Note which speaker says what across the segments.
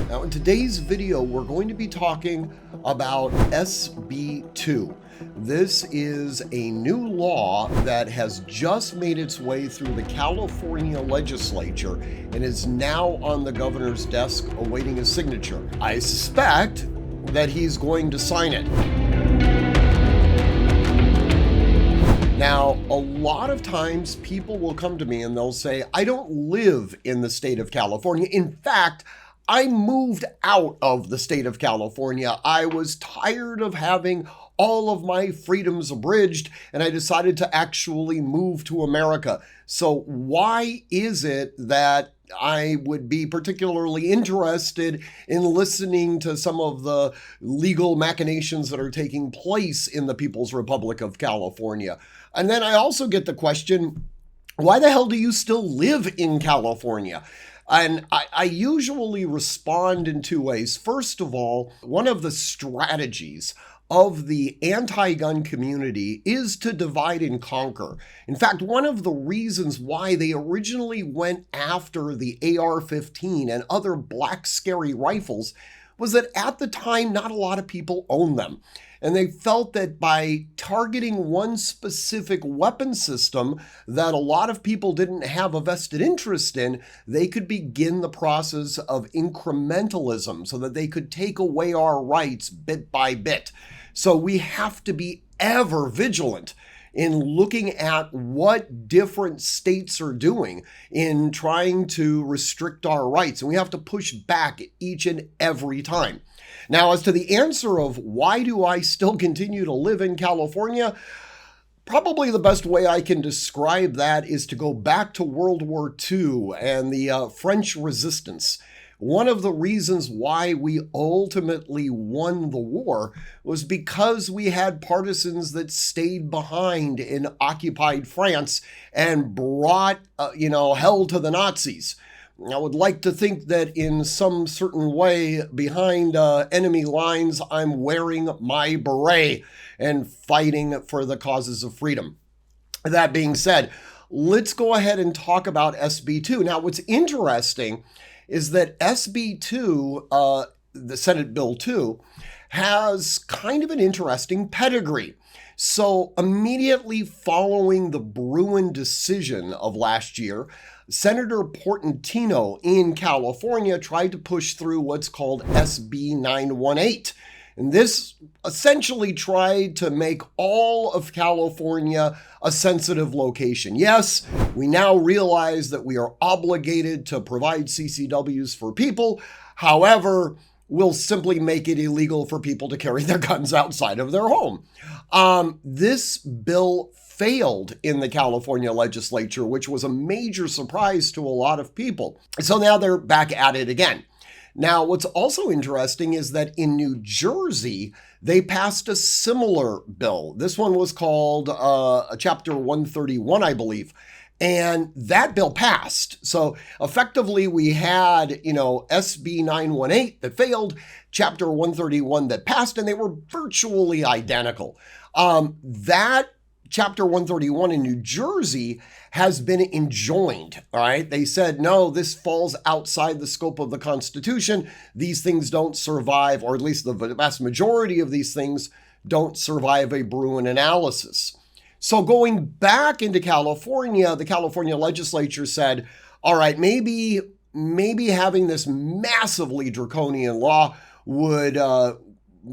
Speaker 1: Now, in today's video, we're going to be talking about SB 2. This is a new law that has just made its way through the California legislature and is now on the governor's desk awaiting his signature. I suspect that he's going to sign it. Now, a lot of times people will come to me and they'll say, I don't live in the state of California. In fact, I moved out of the state of California. I was tired of having all of my freedoms abridged, and I decided to actually move to America. So why is it that I would be particularly interested in listening to some of the legal machinations that are taking place in the People's Republic of California? And then I also get the question, why the hell do you still live in California? And I usually respond in two ways. First of all, one of the strategies of the anti-gun community is to divide and conquer. In fact, one of the reasons why they originally went after the AR-15 and other black scary rifles was that at the time, not a lot of people owned them. And they felt that by targeting one specific weapon system that a lot of people didn't have a vested interest in, they could begin the process of incrementalism so that they could take away our rights bit by bit. So we have to be ever vigilant in looking at what different states are doing in trying to restrict our rights. And we have to push back each and every time. Now, as to the answer of why do I still continue to live in California, probably the best way I can describe that is to go back to World War II and the French resistance. One of the reasons why we ultimately won the war was because we had partisans that stayed behind in occupied France and brought, hell to the Nazis. I would like to think that in some certain way behind enemy lines, I'm wearing my beret and fighting for the causes of freedom. That being said, let's go ahead and talk about SB 2. Now, what's interesting is that SB 2, the Senate Bill 2, has kind of an interesting pedigree. So immediately following the Bruin decision of last year, Senator Portantino in California tried to push through what's called SB 918. And this essentially tried to make all of California a sensitive location. Yes, we now realize that we are obligated to provide CCWs for people. However, we'll simply make it illegal for people to carry their guns outside of their home. This bill failed in the California legislature, which was a major surprise to a lot of people. So now they're back at it again. Now, what's also interesting is that in New Jersey, they passed a similar bill. This one was called Chapter 131, I believe. And that bill passed. So effectively, we had, SB 918 that failed, Chapter 131 that passed, and they were virtually identical. That Chapter 131 in New Jersey has been enjoined, all right? They said, no, this falls outside the scope of the Constitution. These things don't survive, or at least the vast majority of these things don't survive a Bruin analysis. So going back into California, the California legislature said, all right, maybe having this massively draconian law would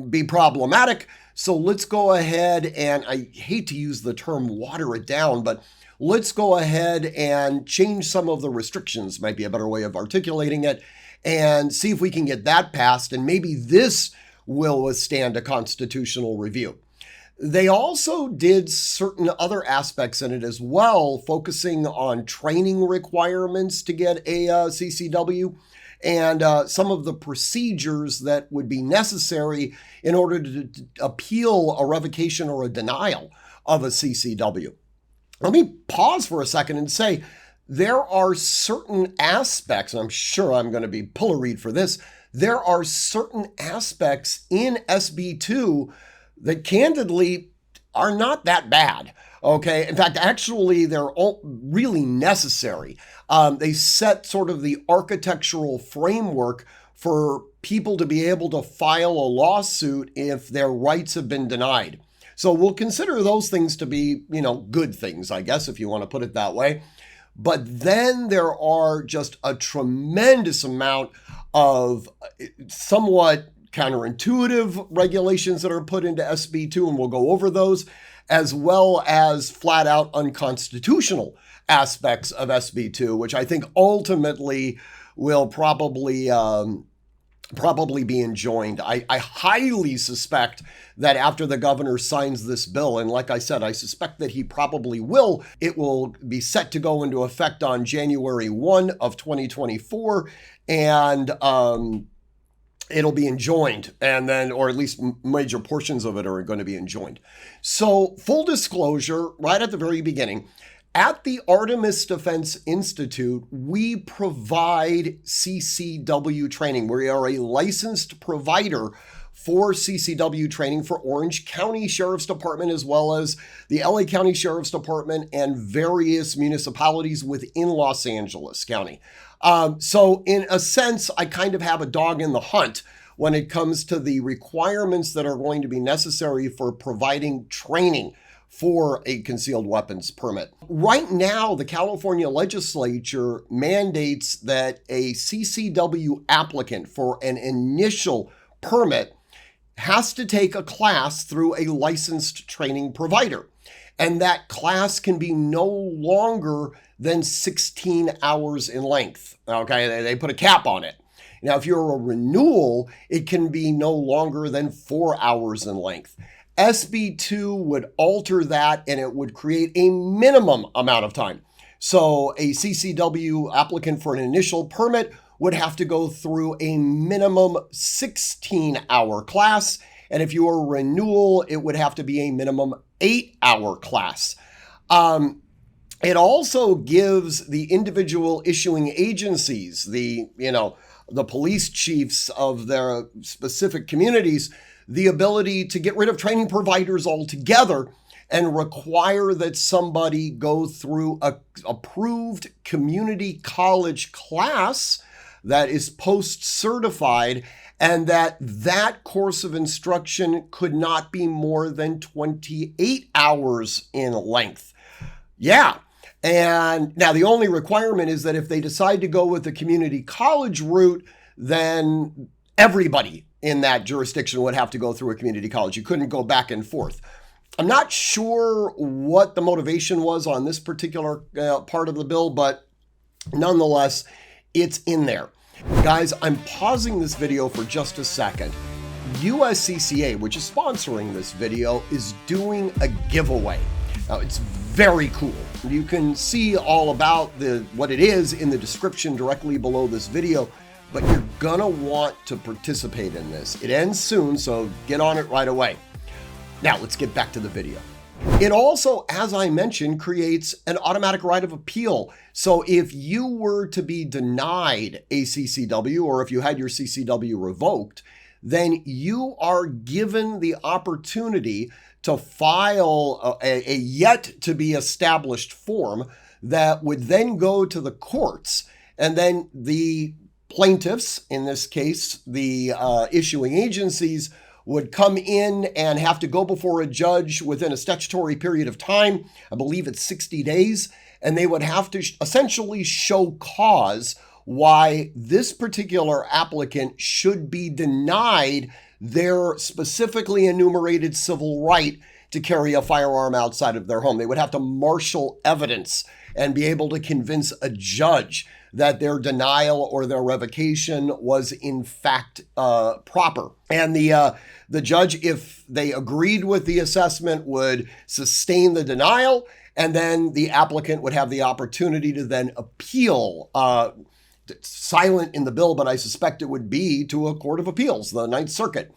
Speaker 1: be problematic. So let's go ahead and, I hate to use the term water it down, but let's go ahead and change some of the restrictions, might be a better way of articulating it, and see if we can get that passed. And maybe this will withstand a constitutional review. They also did certain other aspects in it as well, focusing on training requirements to get a CCW and some of the procedures that would be necessary in order to appeal a revocation or a denial of a CCW. Let me pause for a second and say there are certain aspects, and I'm sure I'm going to be pilloried for this, there are certain aspects in SB 2 that candidly are not that bad. Okay. In fact, actually, they're all really necessary. They set sort of the architectural framework for people to be able to file a lawsuit if their rights have been denied. So we'll consider those things to be, good things, I guess, if you want to put it that way. But then there are just a tremendous amount of somewhat counterintuitive regulations that are put into SB 2, and we'll go over those, as well as flat out unconstitutional aspects of SB 2, which I think ultimately will probably be enjoined. I highly suspect that after the governor signs this bill, and like I said, I suspect that he probably will, it will be set to go into effect on January 1 of 2024, and it'll be enjoined, and then, or at least major portions of it are going to be enjoined. So full disclosure, right at the very beginning, at the Artemis Defense Institute, we provide CCW training. We are a licensed provider for CCW training for Orange County Sheriff's Department, as well as the LA County Sheriff's Department and various municipalities within Los Angeles County. So in a sense, I kind of have a dog in the hunt when it comes to the requirements that are going to be necessary for providing training for a concealed weapons permit. Right now, the California legislature mandates that a CCW applicant for an initial permit has to take a class through a licensed training provider. And that class can be no longer than 16 hours in length. Okay, they put a cap on it. Now, if you're a renewal, it can be no longer than 4 hours in length. SB 2 would alter that, and it would create a minimum amount of time. So a CCW applicant for an initial permit would have to go through a minimum 16-hour class. And if you are a renewal, it would have to be a minimum 8-hour class. It also gives the individual issuing agencies, the police chiefs of their specific communities, the ability to get rid of training providers altogether and require that somebody go through a approved community college class that is post-certified, and that course of instruction could not be more than 28 hours in length. Yeah. And now the only requirement is that if they decide to go with the community college route, then everybody in that jurisdiction would have to go through a community college. You couldn't go back and forth. I'm not sure what the motivation was on this particular part of the bill, but nonetheless, it's in there. Guys, I'm pausing this video for just a second. USCCA, which is sponsoring this video, is doing a giveaway. Now, it's very cool. You can see all about what it is in the description directly below this video, but you're gonna want to participate in this. It ends soon, so get on it right away. Now, let's get back to the video. It also, as I mentioned, creates an automatic right of appeal. So if you were to be denied a CCW, or if you had your CCW revoked, then you are given the opportunity to file a yet to be established form that would then go to the courts, and then the plaintiffs, in this case, the issuing agencies, would come in and have to go before a judge within a statutory period of time. I believe it's 60 days. And they would have to essentially show cause why this particular applicant should be denied their specifically enumerated civil right to carry a firearm outside of their home. They would have to marshal evidence and be able to convince a judge that their denial or their revocation was in fact proper. And the judge, if they agreed with the assessment, would sustain the denial, and then the applicant would have the opportunity to then appeal. It's silent in the bill, but I suspect it would be to a court of appeals, the Ninth Circuit.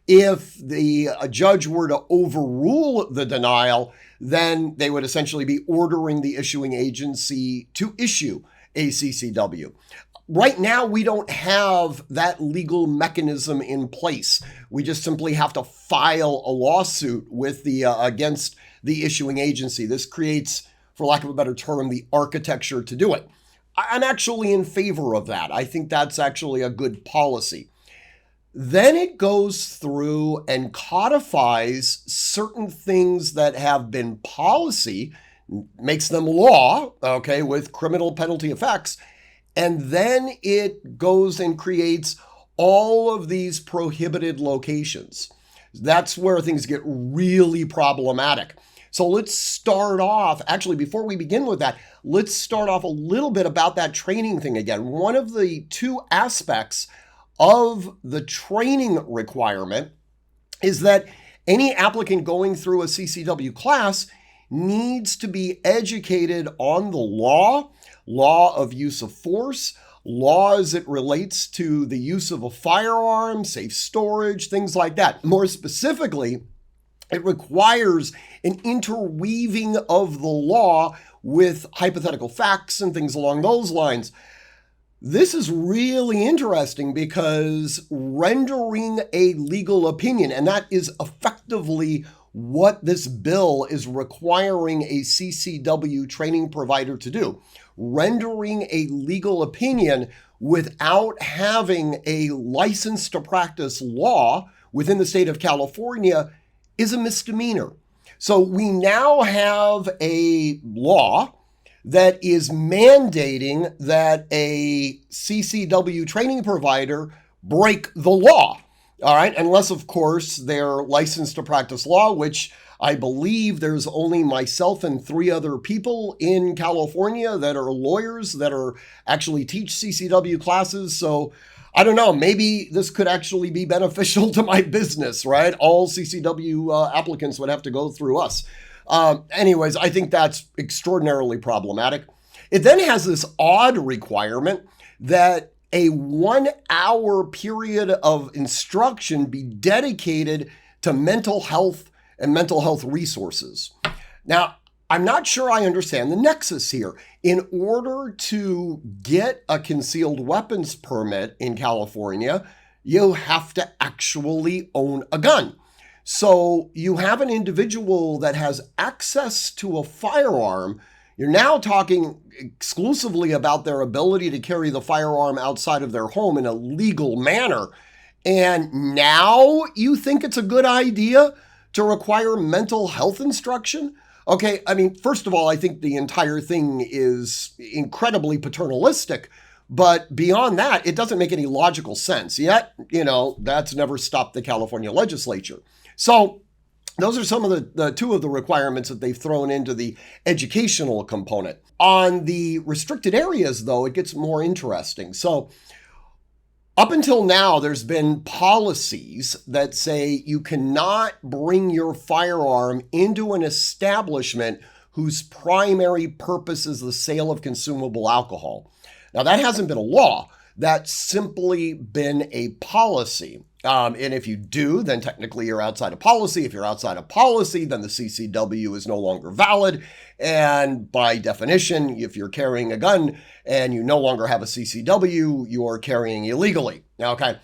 Speaker 1: If a judge were to overrule the denial, then they would essentially be ordering the issuing agency to issue a CCW. Right now, we don't have that legal mechanism in place. We just simply have to file a lawsuit with against the issuing agency. This creates, for lack of a better term, the architecture to do it. I'm actually in favor of that. I think that's actually a good policy. Then it goes through and codifies certain things that have been policy, makes them law, okay, with criminal penalty effects. And then it goes and creates all of these prohibited locations. That's where things get really problematic. So let's start off, actually, before we begin with that, let's start off a little bit about that training thing again. One of the two aspects of the training requirement is that any applicant going through a CCW class needs to be educated on the law of use of force, law as it relates to the use of a firearm, safe storage, things like that. More specifically, it requires an interweaving of the law with hypothetical facts and things along those lines. This is really interesting because rendering a legal opinion, and that is effectively what this bill is requiring a CCW training provider to do. Rendering a legal opinion without having a license to practice law within the state of California is a misdemeanor. So we now have a law that is mandating that a CCW training provider break the law. All right, unless, of course, they're licensed to practice law, which I believe there's only myself and 3 other people in California that are lawyers that are actually teach CCW classes. So I don't know, maybe this could actually be beneficial to my business, right? All CCW applicants would have to go through us. Anyways, I think that's extraordinarily problematic. It then has this odd requirement that a 1-hour period of instruction be dedicated to mental health and mental health resources. Now, I'm not sure I understand the nexus here. In order to get a concealed weapons permit in California, you have to actually own a gun. So you have an individual that has access to a firearm. You're now talking exclusively about their ability to carry the firearm outside of their home in a legal manner. And now you think it's a good idea to require mental health instruction? Okay, I mean, first of all, I think the entire thing is incredibly paternalistic. But beyond that, it doesn't make any logical sense. Yet, that's never stopped the California legislature. So those are some of the 2 of the requirements that they've thrown into the educational component. On the restricted areas, though, it gets more interesting. So up until now, there's been policies that say you cannot bring your firearm into an establishment whose primary purpose is the sale of consumable alcohol. Now, that hasn't been a law. That's simply been a policy. And if you do, then technically you're outside of policy. If you're outside of policy, then the CCW is no longer valid. And by definition, if you're carrying a gun and you no longer have a CCW, you're carrying illegally. Okay.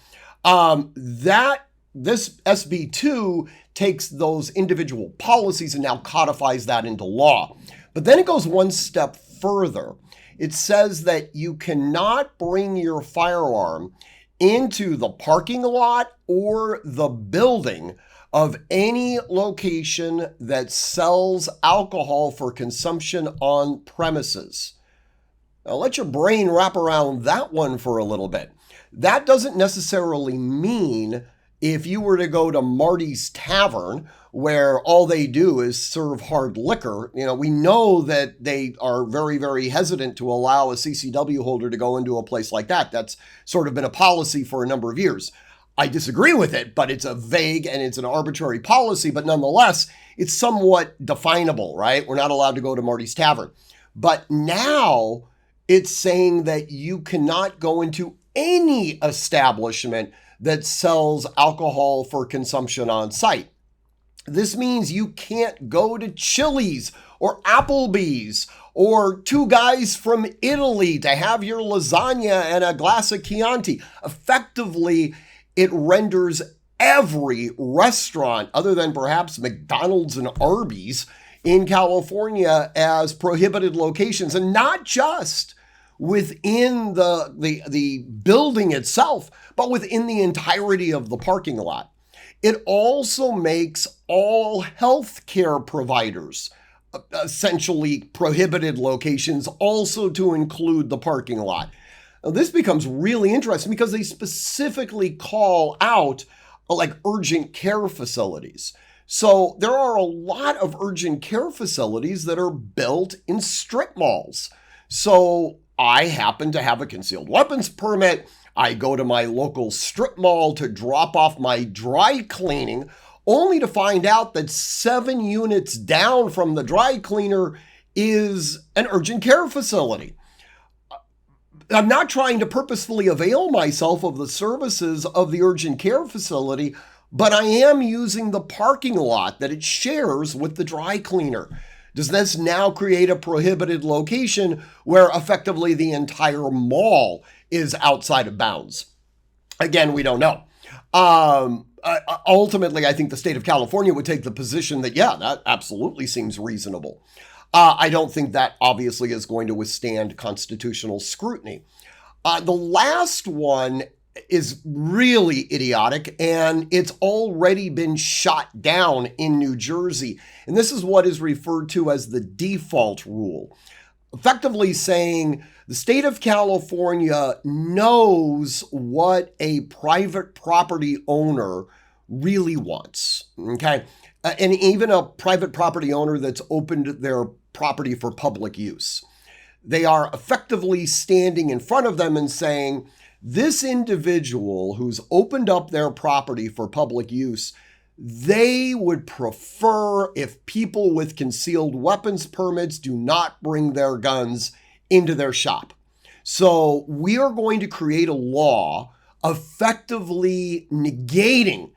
Speaker 1: This SB2 takes those individual policies and now codifies that into law. But then it goes one step further. It says that you cannot bring your firearm into the parking lot or the building of any location that sells alcohol for consumption on premises. Now let your brain wrap around that one for a little bit. That doesn't necessarily mean if you were to go to Marty's Tavern, where all they do is serve hard liquor, we know that they are very, very hesitant to allow a CCW holder to go into a place like that. That's sort of been a policy for a number of years. I disagree with it, but it's a vague and it's an arbitrary policy, but nonetheless, it's somewhat definable, right? We're not allowed to go to Marty's Tavern. But now it's saying that you cannot go into any establishment that sells alcohol for consumption on site. This means you can't go to Chili's or Applebee's or Two Guys from Italy to have your lasagna and a glass of Chianti. Effectively, it renders every restaurant, other than perhaps McDonald's and Arby's in California, as prohibited locations. And not just within the building itself, but within the entirety of the parking lot. It also makes all healthcare providers essentially prohibited locations also to include the parking lot. Now, this becomes really interesting because they specifically call out like urgent care facilities. So there are a lot of urgent care facilities that are built in strip malls. So I happen to have a concealed weapons permit. I go to my local strip mall to drop off my dry cleaning, only to find out that 7 units down from the dry cleaner is an urgent care facility. I'm not trying to purposefully avail myself of the services of the urgent care facility, but I am using the parking lot that it shares with the dry cleaner. Does this now create a prohibited location where effectively the entire mall is outside of bounds? Again, we don't know. Ultimately, I think the state of California would take the position that, yeah, that absolutely seems reasonable. I don't think that obviously is going to withstand constitutional scrutiny. The last one is really idiotic, and it's already been shot down in New Jersey. And this is what is referred to as the default rule, effectively saying the state of California knows what a private property owner really wants, okay? And even a private property owner that's opened their property for public use. They are effectively standing in front of them and saying, this individual who's opened up their property for public use, they would prefer if people with concealed weapons permits do not bring their guns into their shop. So we are going to create a law effectively negating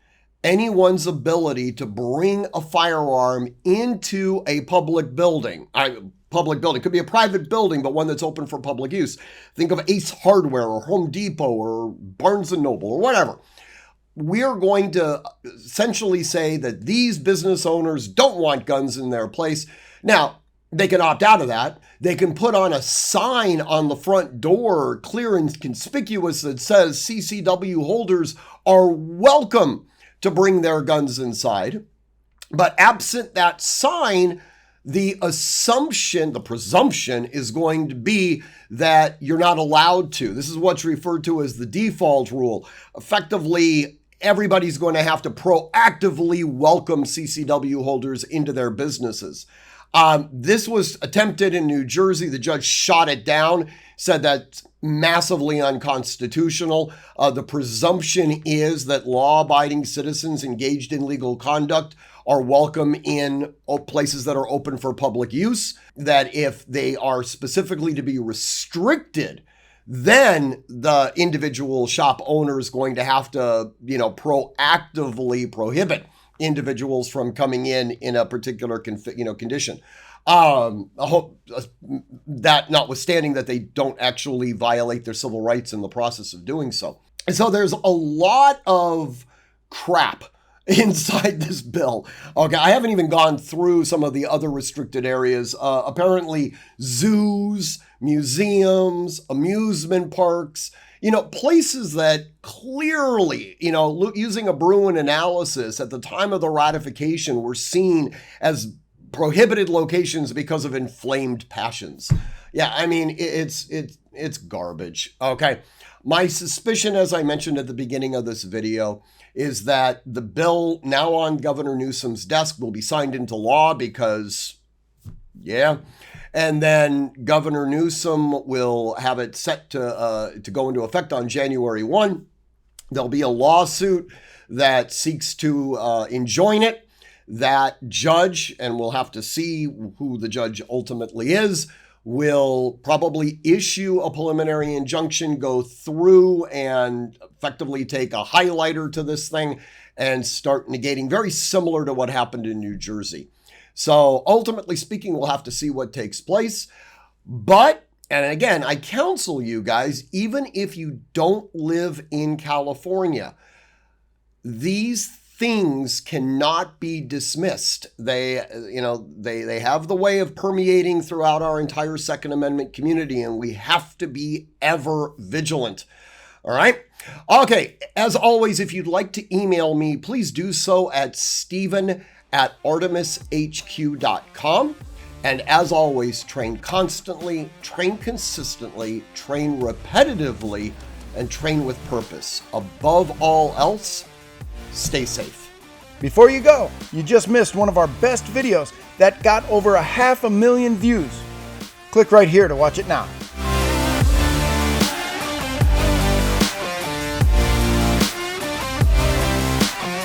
Speaker 1: anyone's ability to bring a firearm into a public building. Could be a private building, but one that's open for public use. Think of Ace Hardware or Home Depot or Barnes & Noble or whatever. We're going to essentially say that these business owners don't want guns in their place. Now, they can opt out of that. They can put on a sign on the front door, clear and conspicuous, that says CCW holders are welcome to bring their guns inside. But absent that sign, the presumption is going to be that you're not allowed to. This is what's referred to as the default rule. Effectively, everybody's going to have to proactively welcome CCW holders into their businesses. This was attempted in New Jersey. The judge shot it down, said that's massively unconstitutional. The presumption is that law-abiding citizens engaged in legal conduct are welcome in places that are open for public use, that if they are specifically to be restricted, then the individual shop owner is going to have to, proactively prohibit individuals from coming in a particular condition. I hope that notwithstanding that they don't actually violate their civil rights in the process of doing so. And so there's a lot of crap inside this bill. Okay, I haven't even gone through some of the other restricted areas. Apparently zoos, museums, amusement parks, places that clearly, using a Bruin analysis at the time of the ratification were seen as prohibited locations because of inflamed passions. Yeah, I mean, it's garbage. Okay. My suspicion, as I mentioned at the beginning of this video, is that the bill now on Governor Newsom's desk will be signed into law because, yeah. And then Governor Newsom will have it set to go into effect on January 1. There'll be a lawsuit that seeks to enjoin it. That judge, and we'll have to see who the judge ultimately is, will probably issue a preliminary injunction, go through and effectively take a highlighter to this thing and start negating, very similar to what happened in New Jersey. So ultimately speaking, we'll have to see what takes place. But, and again, I counsel you guys, even if you don't live in California, these things cannot be dismissed. They have the way of permeating throughout our entire Second Amendment community, and we have to be ever vigilant. All right. Okay. As always, if you'd like to email me, please do so at stephen@artemishq.com. And as always, train constantly, train consistently, train repetitively, and train with purpose. Above all else, stay safe.
Speaker 2: Before you go, you just missed one of our best videos that got over 500,000 views. Click right here to watch it now.